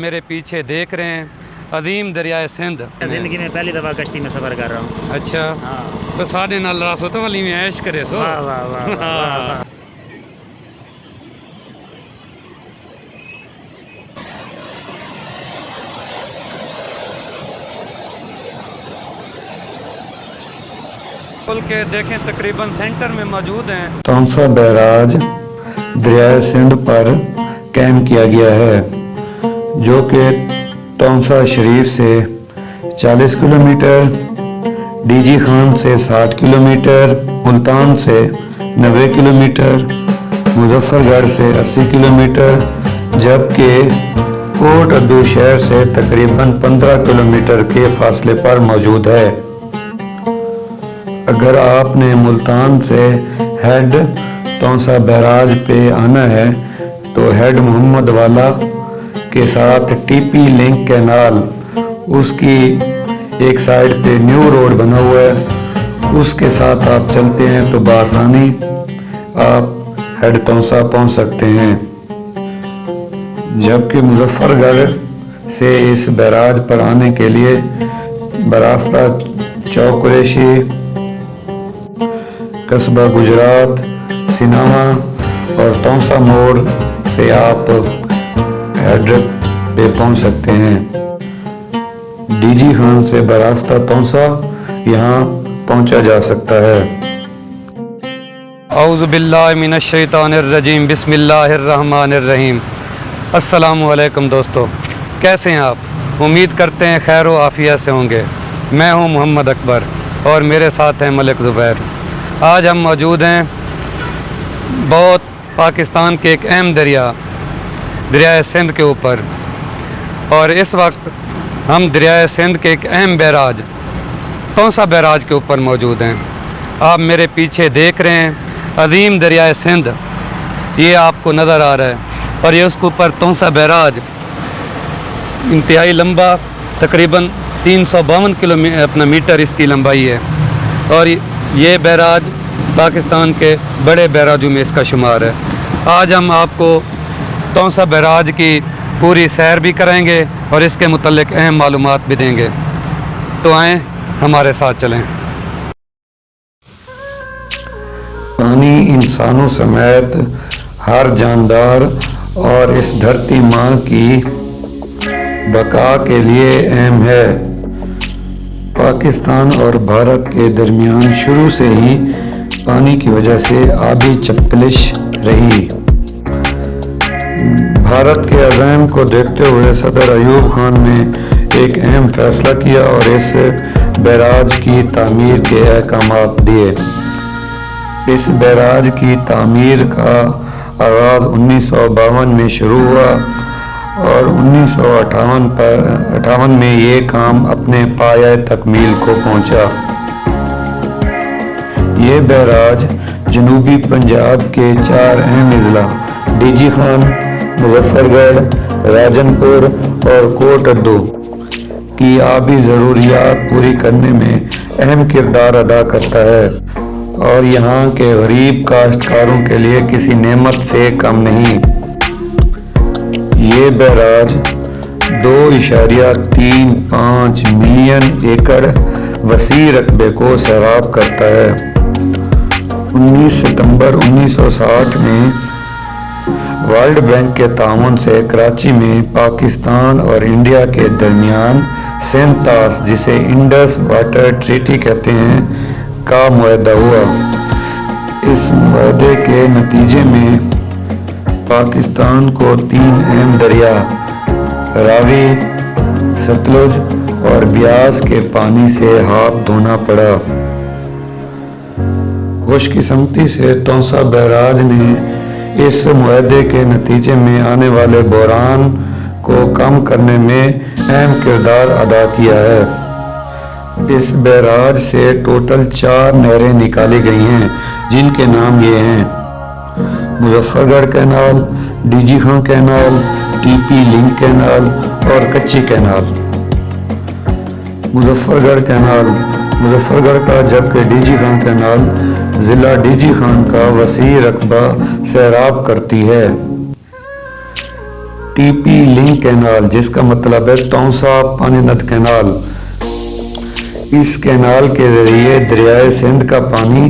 मेरे पीछे देख रहे हैं अजीम दरियाए सिंध। जिंदगी में पहली दफ़ा कश्ती में सफ़र कर रहा हूँ। अच्छा हाँ। तो साढ़े नाल रासो तो वाली में ऐश करे सो। वाह वाह वाह वाह वाह। खोल के देखें तकरीबन सेंटर में मौजूद हैं। तौसा बैराज दरियाए सिंध पर कायम किया गया है, जो कि तौसा शरीफ से 40 किलोमीटर, डीजी खान से 60 किलोमीटर, मुल्तान से 90 किलोमीटर, मुजफ्फरगढ़ से 80 किलोमीटर, जबकि कोट अद्दू शहर से तकरीबन 15 किलोमीटर के फासले पर मौजूद है। अगर आपने मुल्तान से हेड तौसा बैराज पे आना है तो हेड मोहम्मद वाला के साथ टीपी लिंक कैनाल, उसकी एक साइड पे न्यू रोड बना हुआ है, उसके साथ आप चलते हैं तो बआसानी आप हेड तौसा पहुंच सकते हैं। जबकि मुजफ्फरगढ़ से इस बैराज पर आने के लिए बरास्ता चौक कुरैशी, कस्बा गुजरात, सिनामा और तौसा मोड़ से आप हेड पे पहुंच सकते हैं। डीजी खान से बरास्ता तौसा यहाँ पहुंचा जा सकता है। औज़ु बिल्लाहि मिनश शैतानिर रजीम, बिस्मिल्लाहिर रहमानिर रहीम। अस्सलामु अलैकुम दोस्तों, कैसे हैं आप? उम्मीद करते हैं खैर व आफियत से होंगे। मैं हूं मोहम्मद अकबर और मेरे साथ हैं मलिक ज़ुबैर। आज हम मौजूद हैं बहुत पाकिस्तान के एक अहम दरियाए सिंध के ऊपर, और इस वक्त हम दरियाए सिंध के एक अहम बैराज तौसा बैराज के ऊपर मौजूद हैं। आप मेरे पीछे देख रहे हैं अजीम दरियाए सिंध, ये आपको नज़र आ रहा है, और ये उसके ऊपर तौसा बैराज इंतहाई लंबा, तकरीबन 352 मीटर इसकी लंबाई है, और ये बैराज पाकिस्तान के बड़े बैराजों में इसका शुमार है। आज हम आपको तौसा बैराज की पूरी सैर भी कराएंगे और इसके मुतल्लिक अहम मालूमात भी देंगे। तो आएँ हमारे साथ चलें। पानी इंसानों समेत हर जानदार और इस धरती माँ की बका के लिए अहम है। पाकिस्तान और भारत के दरमियान शुरू से ही पानी की वजह से आबी चपलिश रही। भारत के अज़ाइम को देखते हुए सदर अयूब खान ने एक अहम फैसला किया और इस बैराज की तामीर के अहकामात दिए। इस बैराज की तामीर का आगाज़ 1952 में शुरू हुआ और 1958 में ये काम अपने पाया तकमील को पहुंचा। ये बैराज जनूबी पंजाब के 4 अहम अजला डीजी खान, मुजफ्फरगढ़, राजनपुर और कोट अद्दू की आबी ज़रूरियात पूरी करने में अहम किरदार अदा करता है, और यहाँ के गरीब काश्तकारों के लिए किसी नेमत से कम नहीं। ये बैराज 2.35 मिलियन एकड़ वसी रकबे को सैराब करता है। 19 सितंबर 1960 में वर्ल्ड बैंक के ताउन से कराची में पाकिस्तान और इंडिया के दरमियान सेंतास, जिसे इंडस वाटर ट्रीटी कहते हैं, का मुआहदा हुआ। इस मुआहदे के नतीजे में पाकिस्तान को 3 अहम दरिया रावी, सतलुज और ब्यास के पानी से हाथ धोना पड़ा। खुशकिस्मती से तौसा बैराज ने इस मुआहदे के नतीजे में आने वाले बहरान को कम करने में अहम किरदार अदा किया है। इस बैराज से टोटल 4 नहरें निकाली गई हैं, जिनके नाम ये हैं: Muzaffargarh canal, DG Khan canal, TP link canal और कच्ची कैनाल। मुजफ्फरगढ़ कैनाल मुजफ्फरगढ़ का, जबकि डीजी खान कैनाल ज़िला डीजी खान का वसी रकबा सैराब करती है। टीपी लिंक कैनाल, जिसका मतलब है तौसा पानीनद कैनाल। इस कैनाल के जरिए दरियाए सिंध का पानी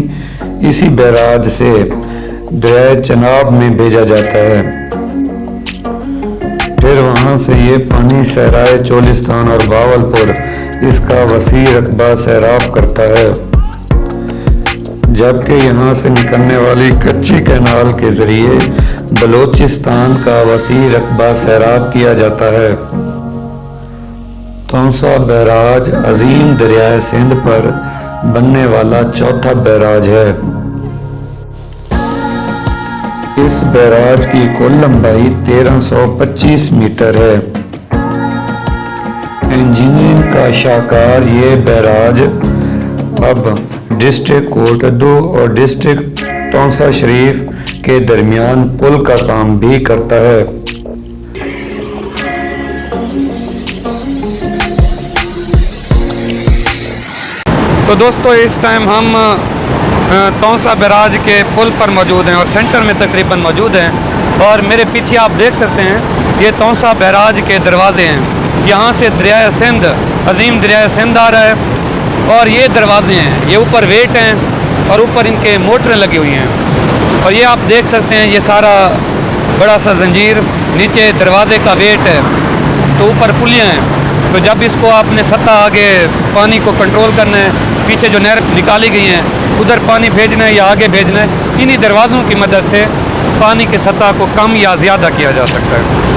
इसी बैराज से दरियाए चनाब में भेजा जाता है। फिर वहाँ से ये पानी सहराए चोलिस्तान और बावलपुर इसका वसी रकबा सैराब करता है, जबकि यहाँ से निकलने वाली कच्ची कैनाल के जरिए बलोचिस्तान का वसी रकबा सैराब किया जाता है। तौसा बैराज अजीम दरियाए सिंध पर बनने वाला चौथा बैराज है। इस बैराज की कुल लंबाई 1325 मीटर है। इंजीनियरिंग का शाहकार ये बैराज अब डिस्ट्रिक्ट कोटद्दू और डिस्ट्रिक्ट तौसा शरीफ के दरमियान पुल का काम भी करता है। तो दोस्तों इस टाइम हम तौसा बैराज के पुल पर मौजूद हैं और सेंटर में तकरीबन मौजूद हैं, और मेरे पीछे आप देख सकते हैं ये तौसा बैराज के दरवाजे हैं। यहाँ से दरियाए सिंध, अजीम दरियाए सिंध आ रहा है और ये दरवाजे हैं, ये ऊपर वेट हैं और ऊपर इनके मोटरें लगी हुई हैं। और ये आप देख सकते हैं ये सारा बड़ा सा जंजीर, नीचे दरवाजे का वेट है, तो ऊपर पुलियाँ हैं। तो जब इसको आपने सतह आगे पानी को कंट्रोल करना है, पीछे जो नहर निकाली गई हैं उधर पानी भेजना है या आगे भेजना है, इन्हीं दरवाज़ों की मदद से पानी की सतह को कम या ज़्यादा किया जा सकता है।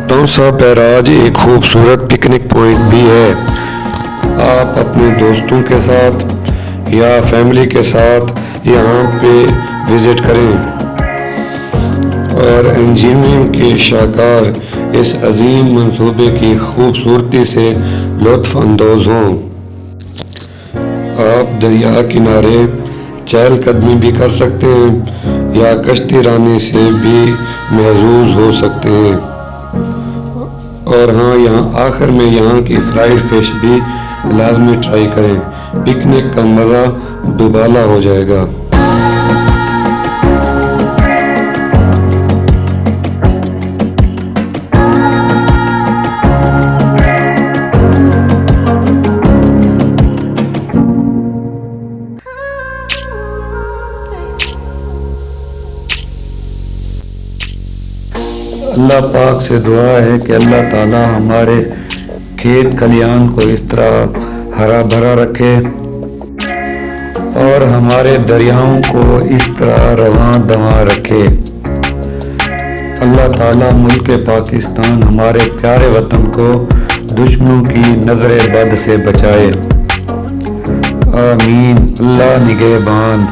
तौसा बैराज एक खूबसूरत पिकनिक पॉइंट भी है। आप अपने दोस्तों के साथ या फैमिली के साथ यहाँ पे विज़िट करें और इंजीनियरिंग के शाहकार इस अजीम मंसूबे की खूबसूरती से लुत्फ़ अंदोज़ हों। आप दरिया किनारे चहलकदमी भी कर सकते हैं या कश्ती रानी से भी महजूज हो सकते हैं। और हाँ, यहाँ आखिर में यहाँ की फ्राइड फिश भी लाजमी ट्राई करें, पिकनिक का मज़ा दुबाला हो जाएगा। अल्लाह पाक से दुआ है कि अल्लाह ताला हमारे खेत खलियान को इस तरह हरा भरा रखे और हमारे दरियाओं को इस तरह रवां दवां रखे। अल्लाह ताला मुल्क पाकिस्तान हमारे प्यारे वतन को दुश्मनों की नज़र बद से बचाए। आमीन। अल्लाह निगहबान।